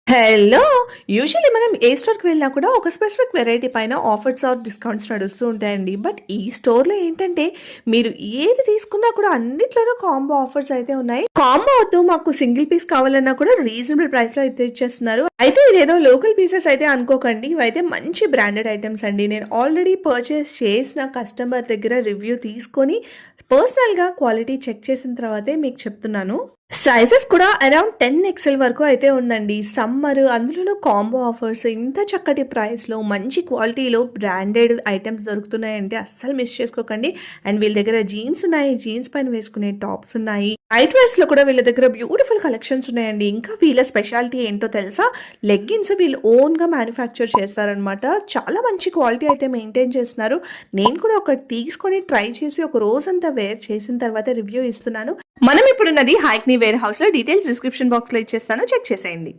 Hello! Usually మనం ఏ స్టోర్‌కి వెళ్ళినా కూడా ఒక స్పెసిఫిక్ వెరైటీ పైన ఆఫర్స్ ఆర్ డిస్కౌంట్స్ నడుస్తూ ఉంటాయండి. బట్ ఈ స్టోర్‌లో ఏంటంటే మీరు ఏది తీసుకున్నా కూడా అన్నిట్లోనూ కాంబో ఆఫర్స్ అయితే ఉన్నాయి. కాంబో వద్దు మాకు సింగిల్ పీస్ కావాలన్నా కూడా రీజనబుల్ ప్రైస్‌లో అయితే ఇచ్చేస్తున్నారు. అయితే ఇదేదో లోకల్ పీసెస్ అయితే అనుకోకండి. ఇవైతే మంచి బ్రాండెడ్ ఐటెమ్స్ అండి. నేను ఆల్రెడీ పర్చేస్ చేసిన కస్టమర్ దగ్గర రివ్యూ తీసుకొని పర్సనల్‌గా క్వాలిటీ చెక్ చేసిన తర్వాతే మీకు చెప్తున్నాను. సైజెస్ కూడా అరౌండ్ 10 ఎక్స్ఎల్ వరకు అయితే ఉందండి. సమ్మర్ అందులోనూ కాంబో ఆఫర్స్ ఇంత చక్కటి ప్రైస్‌లో మంచి క్వాలిటీలో బ్రాండెడ్ ఐటెమ్స్ దొరుకుతున్నాయంటే అస్సలు మిస్ చేసుకోకండి. అండ్ వీళ్ళ దగ్గర జీన్స్ ఉన్నాయి. జీన్స్ పైన వేసుకునే టాప్స్ ఉన్నాయి. నైట్ వేర్స్‌లో కూడా వీళ్ళ దగ్గర బ్యూటిఫుల్ కలెక్షన్స్ ఉన్నాయండి. ఇంకా వీళ్ళ స్పెషాలిటీ ఏంటో తెలుసా? లెగ్గిన్స్ వీళ్ళు ఓన్‌గా మ్యానుఫ్యాక్చర్ చేస్తారనమాట. చాలా మంచి క్వాలిటీ అయితే మెయింటైన్ చేస్తున్నారు. నేను కూడా ఒకటి తీసుకొని ట్రై చేసి ఒక రోజంతా వేర్ చేసిన తర్వాత రివ్యూ ఇస్తున్నాను. మనం ఇప్పుడున్నది హైక్నీ వేర్ హౌస్‌లో. డీటెయిల్స్ డిస్క్రిప్షన్ బాక్స్‌లో ఇచ్చేస్తాను. చెక్ చేసేయండి.